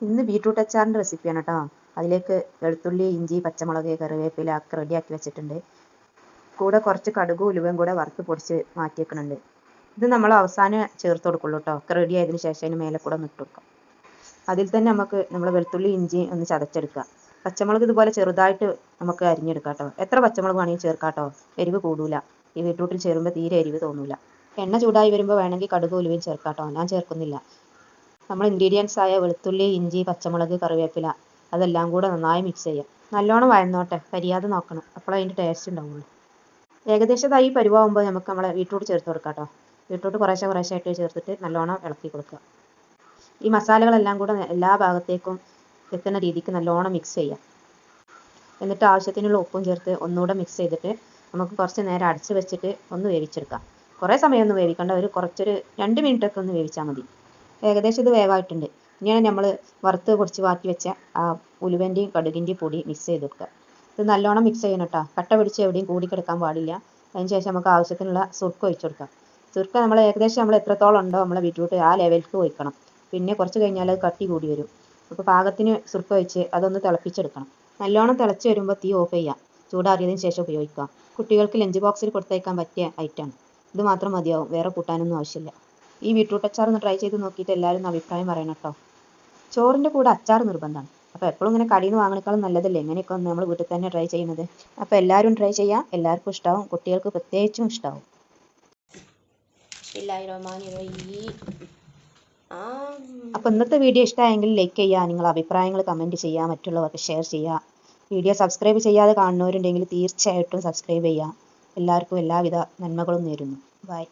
ഇന്ന് ബീട്രൂട്ട് അച്ചാറിൻ്റെ റെസിപ്പിയാണ് കേട്ടോ. അതിലേക്ക് വെളുത്തുള്ളി, ഇഞ്ചി, പച്ചമുളക്, കറിവേപ്പില ഒക്കെ റെഡിയാക്കി വെച്ചിട്ടുണ്ട്. കൂടെ കുറച്ച് കടുകും ഉലുവയും കൂടെ വറുത്ത് പൊടിച്ച് മാറ്റി വെക്കുന്നുണ്ട്. ഇത് നമ്മൾ അവസാനം ചേർത്ത് കൊടുക്കുള്ളൂ കേട്ടോ. ഒക്കെ റെഡി ആയതിനു ശേഷം അതിന് മേലെ കൂടെ ഒന്ന് ഇട്ട് കൊടുക്കാം. അതിൽ തന്നെ നമുക്ക് നമ്മൾ വെളുത്തുള്ളി, ഇഞ്ചി ഒന്ന് ചതച്ചെടുക്കുക. പച്ചമുളക് ഇതുപോലെ ചെറുതായിട്ട് നമുക്ക് അരിഞ്ഞെടുക്കാം കേട്ടോ. എത്ര പച്ചമുളക് വേണമെങ്കിൽ ചേർക്കാം കേട്ടോ. എരിവ് കൂടൂല. ഈ ബീട്രൂട്ടിൽ ചേരുമ്പോൾ തീരെ എരിവ് തോന്നൂല. എണ്ണ ചൂടായി വരുമ്പോൾ വേണമെങ്കിൽ കടുകും ഉലുവയും ചേർക്കാം കേട്ടോ. ഞാൻ ചേർക്കുന്നില്ല. നമ്മൾ ഇൻഗ്രീഡിയൻസ് ആയ വെളുത്തുള്ളി, ഇഞ്ചി, പച്ചമുളക്, കറിവേപ്പില അതെല്ലാം കൂടെ നന്നായി മിക്സ് ചെയ്യാം. നല്ലോണം വഴന്നോട്ടെ, കരിയാതെ നോക്കണം. അപ്പോൾ അതിൻ്റെ ടേസ്റ്റ് ഉണ്ടാവുള്ളൂ. ഏകദേശം ഈ പരുവാകുമ്പോൾ നമുക്ക് നമ്മളെ ബീട്രൂട്ട് ചേർത്ത് കൊടുക്കാം കേട്ടോ. ബീട്രൂട്ട് കുറേശ്ശെ ആയിട്ട് ചേർത്തിട്ട് നല്ലോണം ഇളക്കി കൊടുക്കുക. ഈ മസാലകളെല്ലാം കൂടെ എല്ലാ ഭാഗത്തേക്കും എത്തുന്ന രീതിക്ക് നല്ലോണം മിക്സ് ചെയ്യാം. എന്നിട്ട് ആവശ്യത്തിനുള്ള ഉപ്പും ചേർത്ത് ഒന്നുകൂടെ മിക്സ് ചെയ്തിട്ട് നമുക്ക് കുറച്ച് നേരം അടച്ച് വെച്ചിട്ട് ഒന്ന് വേവിച്ചെടുക്കാം. കുറേ സമയമൊന്നും വേവിക്കേണ്ട, കുറച്ചൊരു 2 മിനിറ്റൊക്കെ ഒന്ന് വേവിച്ചാൽ മതി. ഏകദേശം ഇത് വേവായിട്ടുണ്ട്. ഇങ്ങനെ നമ്മൾ വറുത്ത് പൊടിച്ച് മാറ്റി വെച്ച ആ ഉലുവൻ്റെയും കടുകിൻ്റെയും പൊടി മിക്സ് ചെയ്ത് കൊടുക്കുക. ഇത് നല്ലോണം മിക്സ് ചെയ്യണം കേട്ടോ. കട്ട പിടിച്ച് എവിടെയും കൂടിക്കിടക്കാൻ പാടില്ല. അതിന് ശേഷം നമുക്ക് ആവശ്യത്തിനുള്ള സുർക്ക ഒഴിച്ച് കൊടുക്കാം. സുർക്ക നമ്മൾ ഏകദേശം നമ്മൾ എത്രത്തോളം ഉണ്ടോ നമ്മളെ ബീട്രൂട്ട് ആ ലെവലിലേക്ക് ഒഴിക്കണം. പിന്നെ കുറച്ച് കഴിഞ്ഞാൽ അത് കട്ടി കൂടി വരും. അപ്പോൾ പാകത്തിന് സുർക്ക ഒഴിച്ച് അതൊന്ന് തിളപ്പിച്ചെടുക്കണം. നല്ലോണം തിളച്ച് വരുമ്പോൾ തീ ഓഫ് ചെയ്യാം. ചൂടാറിയതിന് ശേഷം ഉപയോഗിക്കാം. കുട്ടികൾക്ക് ലഞ്ച് ബോക്സിൽ കൊടുത്തയക്കാൻ പറ്റിയ ഐറ്റമാണ്. ഇത് മാത്രം മതിയാവും, വേറെ കൂട്ടാനൊന്നും ആവശ്യമില്ല. ഈ ബീട്രൂട്ട് അച്ചാർ ഒന്ന് ട്രൈ ചെയ്ത് നോക്കിയിട്ട് എല്ലാവരും അഭിപ്രായം പറയണം കേട്ടോ. ചോറിൻ്റെ കൂടെ അച്ചാർ നിർബന്ധമാണ്. അപ്പോൾ എപ്പോഴും ഇങ്ങനെ കടയിൽ നിന്ന് വാങ്ങണേക്കാളും നല്ലതല്ലേ ഇങ്ങനെയൊക്കെ ഒന്ന് നമ്മൾ വീട്ടിൽ തന്നെ ട്രൈ ചെയ്യുന്നത്. അപ്പോൾ എല്ലാവരും ട്രൈ ചെയ്യാം. എല്ലാവർക്കും ഇഷ്ടമാവും. കുട്ടികൾക്ക് പ്രത്യേകിച്ചും ഇഷ്ടമാവും. അപ്പോൾ ഇന്നത്തെ വീഡിയോ ഇഷ്ടമായെങ്കിൽ ലൈക്ക് ചെയ്യുക. നിങ്ങളുടെ അഭിപ്രായങ്ങൾ കമൻറ്റ് ചെയ്യുക. മറ്റുള്ളവർക്ക് ഷെയർ ചെയ്യുക. വീഡിയോ സബ്സ്ക്രൈബ് ചെയ്യാതെ കാണുന്നവരുണ്ടെങ്കിൽ തീർച്ചയായിട്ടും സബ്സ്ക്രൈബ് ചെയ്യുക. എല്ലാവർക്കും എല്ലാവിധ നന്മകളും നേരുന്നു. ബൈ.